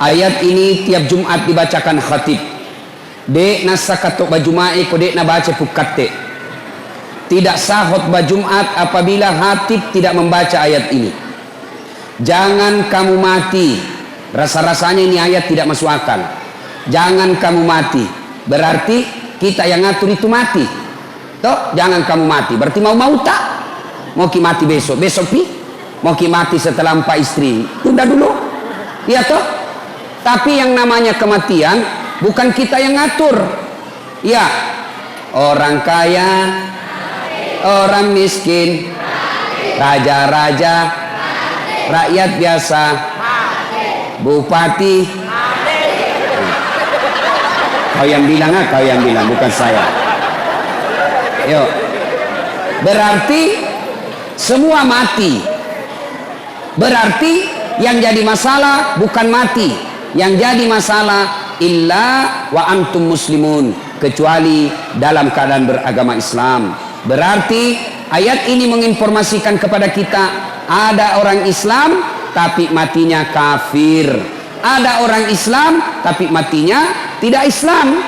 Ayat ini tiap Jumat dibacakan khatib. Dek nasa katok bajumai ko dek na baca pukatte. Tidak sah khutbah Jumat apabila khatib tidak membaca ayat ini. Jangan kamu mati. Rasa-rasanya ini ayat tidak masuk akal. Jangan kamu mati. Berarti kita yang ngatur itu mati. Toh, jangan kamu mati. Berarti mau tak? Mau ki mati besok. Besok pi? Mau ki mati setelah 4 istri. Tunda dulu. Iya toh? Tapi yang namanya kematian bukan kita yang ngatur. Ya, orang kaya, orang miskin, raja-raja, rakyat biasa, bupati. Kau yang bilang, kau yang bilang, bukan saya. Yuk, berarti semua mati. Berarti yang jadi masalah bukan mati. Yang jadi masalah illa wa antum muslimun, kecuali dalam keadaan beragama Islam. Berarti ayat ini menginformasikan kepada kita ada orang Islam tapi matinya kafir, ada orang Islam tapi matinya tidak Islam.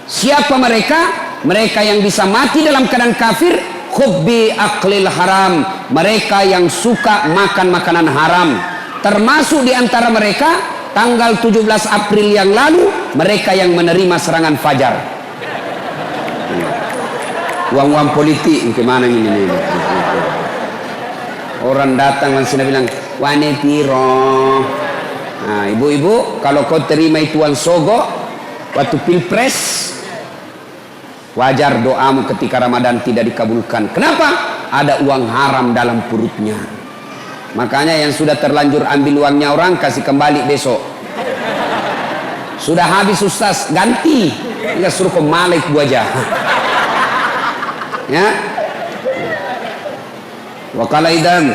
Siapa mereka? Mereka yang bisa mati dalam keadaan kafir, hubbi aklil haram, mereka yang suka makan makanan haram. Termasuk di antara mereka tanggal 17 April yang lalu mereka yang menerima serangan fajar. Uang-uang politik gimana ini? Orang datang langsung bilang wane piro. Nah, ibu-ibu, kalau kau terima itu uang sogo waktu pilpres, wajar doamu ketika Ramadan tidak dikabulkan. Kenapa? Ada uang haram dalam perutnya. Makanya yang sudah terlanjur ambil uangnya orang kasih kembali besok. Sudah habis Ustaz, ganti. Enggak suruh kembali gua aja. Ya. Wa qala idan,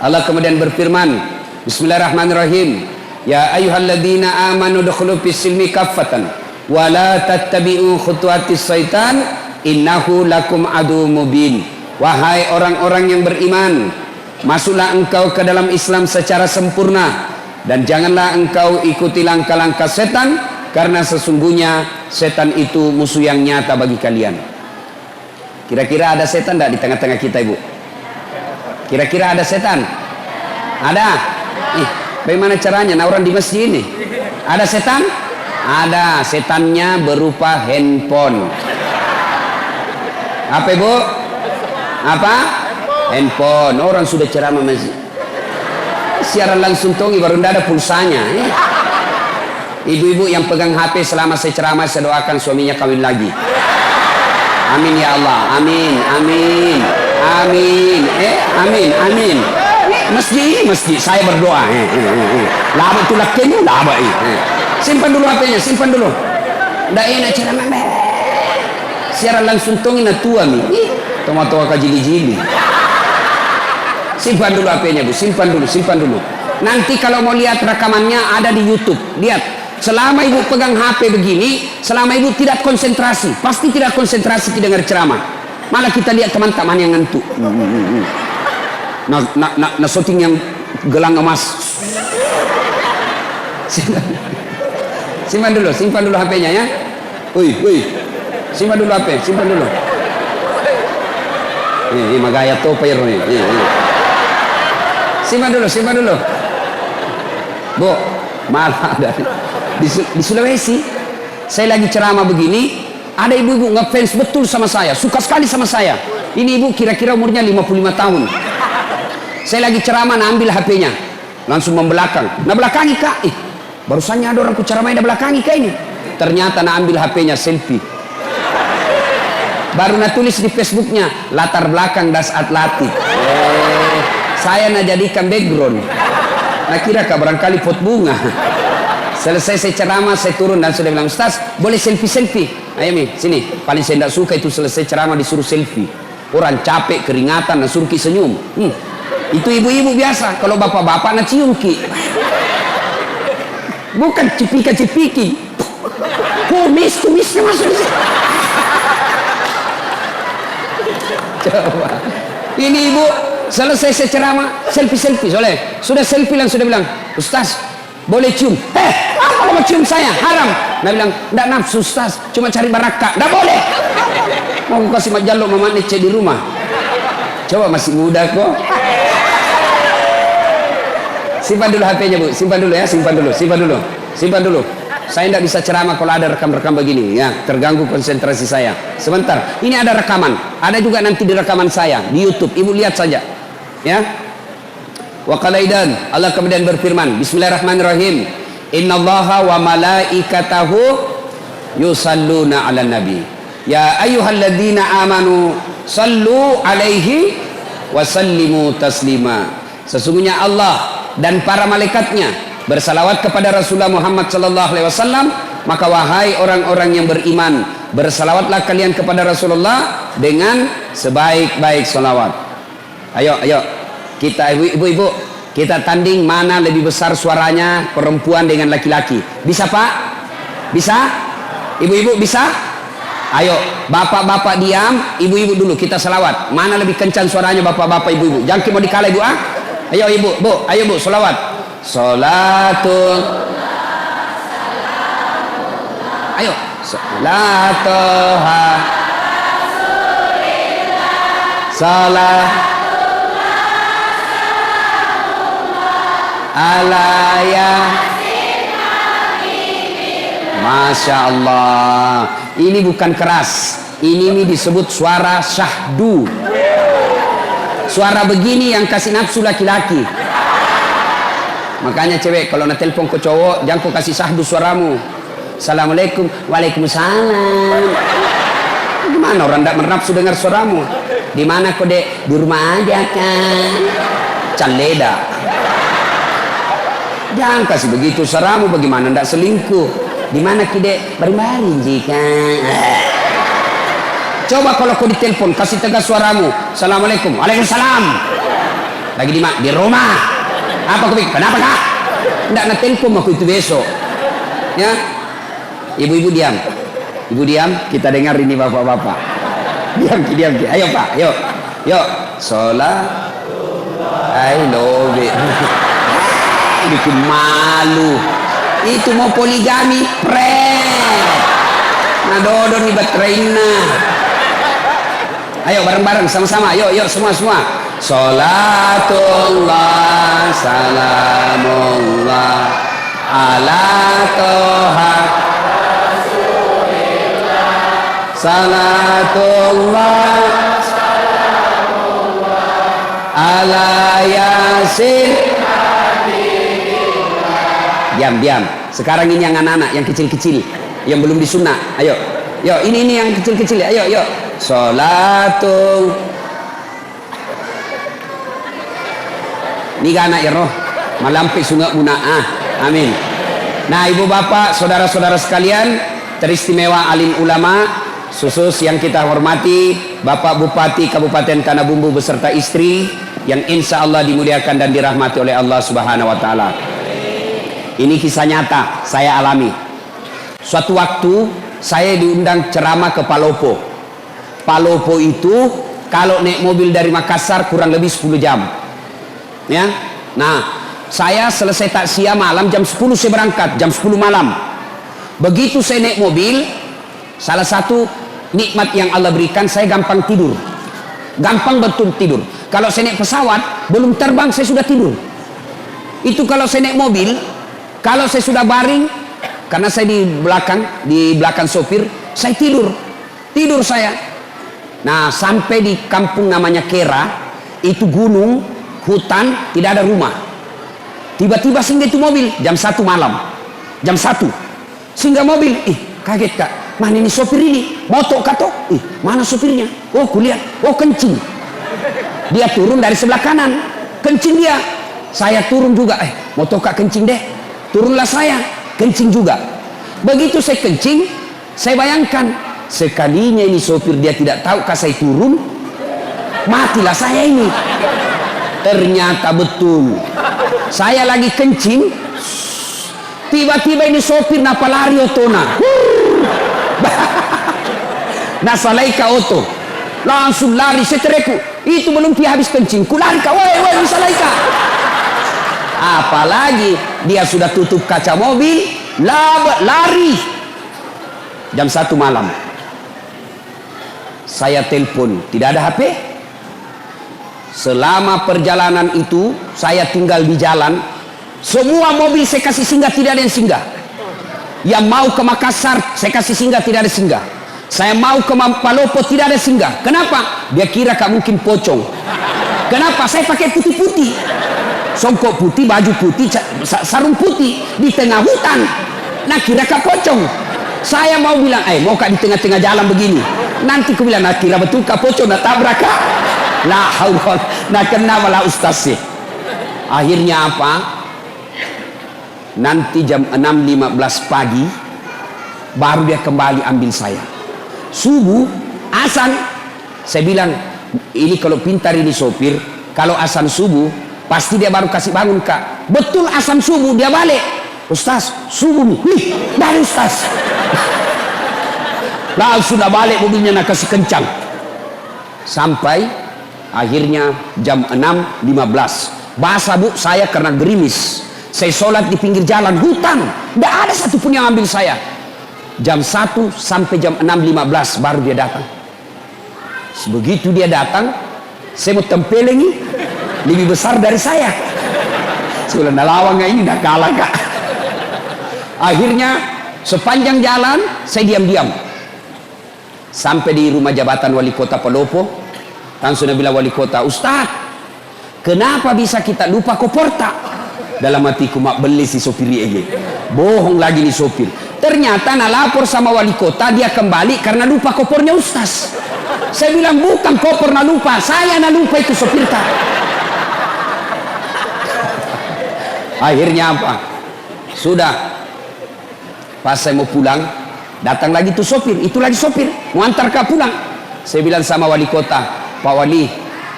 Allah kemudian berfirman, Bismillahirrahmanirrahim. Ya ayyuhalladzina amanu dukhulu fis-silmi kaffatan wa la tattabi'u khutuwatis syaitan innahu lakum aduwwum mubin. Wahai orang-orang yang beriman, masuklah engkau ke dalam Islam secara sempurna dan janganlah engkau ikuti langkah-langkah setan, karena sesungguhnya setan itu musuh yang nyata bagi kalian. Kira-kira ada setan tidak di tengah-tengah kita, Ibu? Kira-kira ada setan? Ada? Bagaimana caranya? Nah, orang di masjid ini ada setan? Ada. Setannya berupa handphone. Apa, Ibu? Apa? Handphone. Orang sudah ceramah masih siaran langsung tongi baru tidak ada pulsanya. Ibu-ibu yang pegang HP selama saya ceramah, saya doakan suaminya kawin lagi. Amin ya Allah. Amin. Amin. Amin. Amin. Amin. Masjid saya berdoa. Lama tu lakinya lama. Simpan dulu HP-nya, simpan dulu. Tidak enak ceramah. Siaran langsung tongi na tua mi. Tomat-tomat kajili-jili. Simpan dulu HP-nya, Bu. Simpan dulu. Nanti kalau mau lihat rekamannya ada di YouTube. Lihat. Selama ibu pegang HP begini, selama ibu tidak konsentrasi, pasti tidak konsentrasi kita dengar ceramah. Malah kita lihat teman-teman yang ngantuk. Nah, shooting yang gelang emas. Simpan dulu HP-nya ya. Woi. Simpan dulu HP, simpan dulu. Ini magaya topir nih. Simpan dulu. Bu, malah di Sulawesi, saya lagi ceramah begini, ada ibu-ibu ngefans betul sama saya, suka sekali sama saya. Ini ibu kira-kira umurnya 55 tahun. Saya lagi ceramah, ambil HP-nya, langsung membelakang. Nah belakangi kak, barusannya ada orang ku ceramah, belakangi kak ini. Ternyata ambil HP-nya selfie. Baru tulis di Facebooknya, latar belakang das atletik. Saya jadikan background. Nah kira kak barangkali pot bunga. Selesai saya ceramah, saya turun dan sudah bilang, Ustaz, boleh selfie? Ayo Mi, sini. Paling saya tidak suka itu selesai ceramah disuruh selfie. Orang capek, keringatan, dan suruh ki senyum. Itu ibu-ibu biasa. Kalau bapak-bapak cium ki. Bukan cepika-cepiki. Kumisnya masuk. Coba. Ini ibu selesai saya ceramah, selfie. Sudah selfie langsung sudah bilang, Ustaz, boleh cium. Apa mau cium saya? Haram. Nabi bilang, enggak nafsu Ustaz, cuma cari barakah. Enggak boleh. Mau kasih majaluk Mama Nece di rumah. Coba masih muda kok. Simpan dulu HP-nya, Bu. Simpan dulu ya, simpan dulu. Simpan dulu. Saya tidak bisa ceramah kalau ada rekam-rekam begini ya, terganggu konsentrasi saya. Sebentar, ini ada rekaman, ada juga nanti di rekaman saya di YouTube. Ibu lihat saja, ya. Wa qalaidan, Allah kemudian berfirman, Bismillahirrahmanirrahim. Innallaha wa malaikatahu yusalluna 'alan nabi. Ya ayyuhalladzina amanu sallu 'alaihi wa sallimu taslima. Sesungguhnya Allah dan para malaikatnya bersalawat kepada Rasulullah Muhammad sallallahu alaihi wasallam, maka wahai orang-orang yang beriman, bersalawatlah kalian kepada Rasulullah dengan sebaik-baik salawat. Ayo kita ibu-ibu, kita tanding mana lebih besar suaranya perempuan dengan laki-laki. Bisa Pak? Bisa? Ibu-ibu bisa? Ayo bapak-bapak diam, ibu-ibu dulu kita salawat. Mana lebih kencang suaranya bapak-bapak ibu-ibu? Jangan mau dikalah ibu ah. Ayo ibu, bu, ayo bu, salawat. Salatul, ayo salatuha salah alaya. Masya Allah, ini bukan keras, ini disebut suara syahdu. Suara begini yang kasih nafsu laki-laki. Makanya cewek kalau nak telepon ke cowok, jangan kau kasih sahdu suaramu. Assalamualaikum, waalaikumsalam. Gimana orang tak bernafsu dengar suaramu? Di mana kau dek? Di rumah aja kan. Caleda. Jangan kasih begitu suaramu. Bagaimana tak selingkuh? Di mana kidek? Baring-baring jika. Coba kalau kau ditelepon, kasih tegas suaramu. Assalamualaikum, waalaikumsalam. Lagi di mana? Di rumah. Apa kau pikir? Kenapa kak? Tidak nak telepon aku itu besok. Ya, ibu-ibu diam. Ibu diam. Kita dengar ini bapak-bapak. Diam. Ayo pak, yuk. Sholat. I love it. Bikin malu. Itu mau poligami, nah dodor nih baterainya. Ayo bareng-bareng sama-sama. Yuk semua. Salatullah salamullah ala toha Rasulillah. Salatullah salamullah ala yasin. Diam. Sekarang ini yang anak-anak, yang kecil-kecil, yang belum disunat. Ayo, ini yang kecil-kecil. Ayo. Salatul. Ni anak ya roh malampik sungai muna'ah. Amin. Nah ibu bapak saudara-saudara sekalian, teristimewa alim ulama, khusus yang kita hormati Bapak Bupati Kabupaten Tanah Bumbu beserta istri yang insya Allah dimuliakan dan dirahmati oleh Allah Subhanahu Wa Taala. Ini kisah nyata saya alami. Suatu waktu saya diundang ceramah ke Palopo. Palopo itu kalau naik mobil dari Makassar kurang lebih 10 jam. Ya, nah saya selesai takziah malam jam 10 saya berangkat, jam 10 malam. Begitu saya naik mobil, salah satu nikmat yang Allah berikan, saya gampang tidur, gampang betul tidur. Kalau saya naik pesawat belum terbang saya sudah tidur. Itu kalau saya naik mobil, kalau saya sudah baring, karena saya di belakang sopir, saya tidur saya. Nah sampai di kampung namanya Kera, itu gunung, hutan, tidak ada rumah. Tiba-tiba singgah itu mobil jam 1 malam, jam 1 singgah mobil. Kaget kak, mana ini sopir ini? Motok kato? Mana sopirnya? Oh kulihat, oh kencing. Dia turun dari sebelah kanan, kencing dia. Saya turun juga, motok kak kencing deh. Turunlah saya, kencing juga. Begitu saya kencing, saya bayangkan sekalinya ini sopir dia tidak tahu kak saya turun, matilah saya ini. Ternyata betul, saya lagi kencing, tiba-tiba ini sopir napa lari otona. Nasalaika oto, langsung lari. Saya teriak, itu belum habis kencing, ku lari kak, woi bisa lari kak. Apalagi dia sudah tutup kaca mobil, lari. Jam 1 malam saya telepon, tidak ada HP. Selama perjalanan itu saya tinggal di jalan, semua mobil saya kasih singgah, tidak ada yang singgah. Yang mau ke Makassar saya kasih singgah, tidak ada singgah. Saya mau ke Palopo, tidak ada singgah. Kenapa? Dia kira kak mungkin pocong. Kenapa? Saya pakai putih-putih, songkok putih, baju putih, sarung putih di tengah hutan. Nah kira kak pocong. Saya mau bilang, mau kak di tengah-tengah jalan begini. Nanti aku bilang, nah kira betul kak pocong, nah tabrak kak. Lah, nah kenapa lah ustaz sih? Akhirnya apa? Nanti jam 6.15 pagi baru dia kembali ambil saya. Subuh, azan. Saya bilang, ini kalau pintar ini sopir, kalau azan subuh pasti dia baru kasih bangun kak. Betul azan subuh dia balik. Ustaz, subuh nih. Dari ustaz. Lah sudah balik mobilnya nak kasih kencang. Sampai akhirnya jam 6.15. Basah bu saya karena gerimis. Saya sholat di pinggir jalan hutan, tidak ada satupun yang ambil saya. Jam 1 sampai jam 6.15 baru dia datang. Begitu dia datang, saya mau tempelengi, lebih besar dari saya. Saya bilang, lawang ini dah kalah kak. Akhirnya sepanjang jalan saya diam-diam sampai di rumah jabatan wali kota Palopo. Langsung dia bilang wali kota, Ustaz, kenapa bisa kita lupa koporta? Dalam hatiku, mak beli si sopir ini. Bohong lagi nih sopir. Ternyata nak lapor sama wali kota, dia kembali karena lupa kopornya Ustaz. Saya bilang, bukan kopor nak lupa, saya nak lupa itu sopir tak. Akhirnya apa? Sudah. Pas saya mau pulang, datang lagi tuh sopir, itu lagi sopir, mau antar kak pulang. Saya bilang sama wali kota, Pak Wali,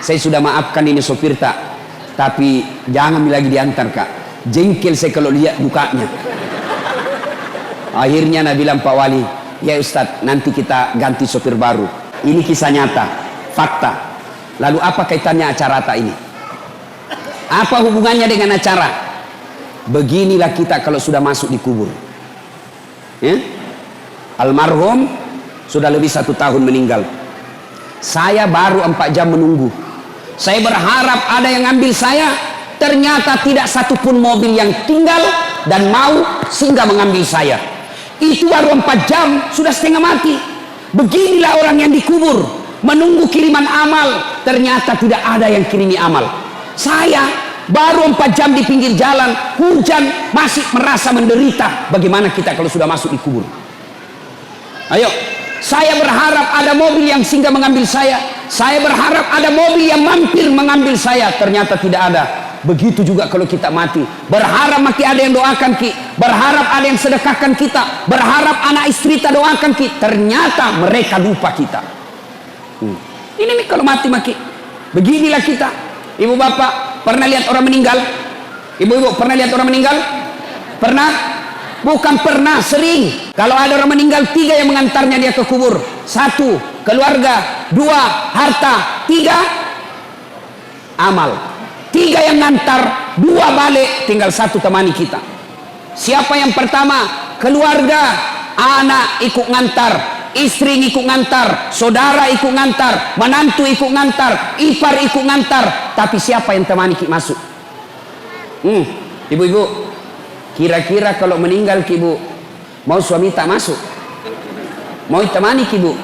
saya sudah maafkan ini sopir tak, tapi jangan lagi diantar kak, jengkel saya kalau lihat mukanya. Akhirnya saya bilang, Pak Wali, ya Ustadz, nanti kita ganti sopir baru. Ini kisah nyata, fakta. Lalu apa kaitannya acara tak ini? Apa hubungannya dengan acara? Beginilah kita kalau sudah masuk di kubur. Ya? Almarhum sudah lebih 1 tahun meninggal. Saya baru 4 jam menunggu. Saya berharap ada yang ambil saya. Ternyata tidak satupun mobil yang tinggal dan mau singgah mengambil saya. Itu baru 4 jam sudah setengah mati. Beginilah orang yang dikubur, menunggu kiriman amal. Ternyata tidak ada yang kirimi amal. Saya baru 4 jam di pinggir jalan, hujan, masih merasa menderita. Bagaimana kita kalau sudah masuk di kubur? Ayo, saya berharap ada mobil yang singgah mengambil saya. Saya berharap ada mobil yang mampir mengambil saya. Ternyata tidak ada. Begitu juga kalau kita mati. Berharap maki ada yang doakan ki. Berharap ada yang sedekahkan kita. Berharap anak istri kita doakan ki. Ternyata mereka lupa kita. Ini nih kalau mati maki. Beginilah kita. Ibu bapak pernah lihat orang meninggal? Ibu-ibu pernah lihat orang meninggal? Pernah? Bukan pernah, sering. Kalau ada orang meninggal, 3 yang mengantarnya dia ke kubur. 1, keluarga. 2, harta. 3, amal. 3 yang ngantar, 2 balik, tinggal 1 temani kita. Siapa yang pertama? Keluarga. Anak ikut ngantar, istri ikut ngantar, saudara ikut ngantar, menantu ikut ngantar, ipar ikut ngantar. Tapi siapa yang temani kita masuk? Ibu-ibu, kira-kira kalau meninggal ibu, mau suami tak masuk? Mau temani ibu?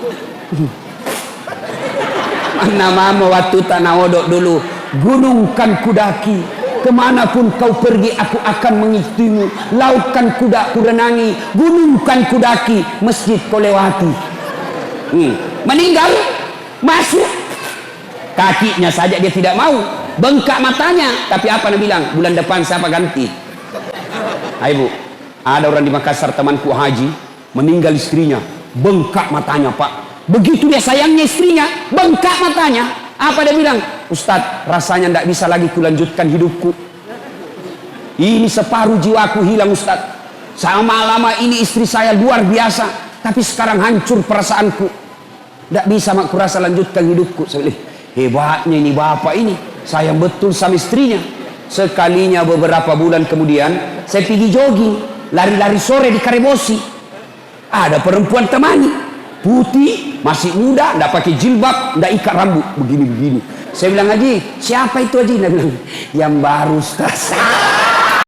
Mana mama waktu tanah odok dulu, gunung kan kudaki, kemanapun kau pergi aku akan mengikutimu, laut kan kuda kurenangi, gunung kan kudaki, masjid kau lewati. Meninggal masuk, kakinya saja dia tidak mau, bengkak matanya. Tapi apa dia bilang? Bulan depan siapa ganti? Ibu, ada orang di Makassar temanku haji, meninggal istrinya, bengkak matanya pak. Begitu dia sayangnya istrinya, bengkak matanya. Apa dia bilang? Ustadz, rasanya tidak bisa lagi kulanjutkan hidupku. Ini separuh jiwaku hilang Ustadz. Sama lama ini istri saya luar biasa, tapi sekarang hancur perasaanku. Tidak bisa mak kurasa lanjutkan hidupku. Saya bilang, hebatnya ini bapak ini, sayang betul sama istrinya. Sekalinya beberapa bulan kemudian saya pergi jogging, lari-lari sore di Karebosi. Ada perempuan temani, putih, masih muda, ndak pakai jilbab, ndak ikat rambut, begini-begini. Saya bilang, Haji, siapa itu Haji? Dia bilang, yang baru Ustaz.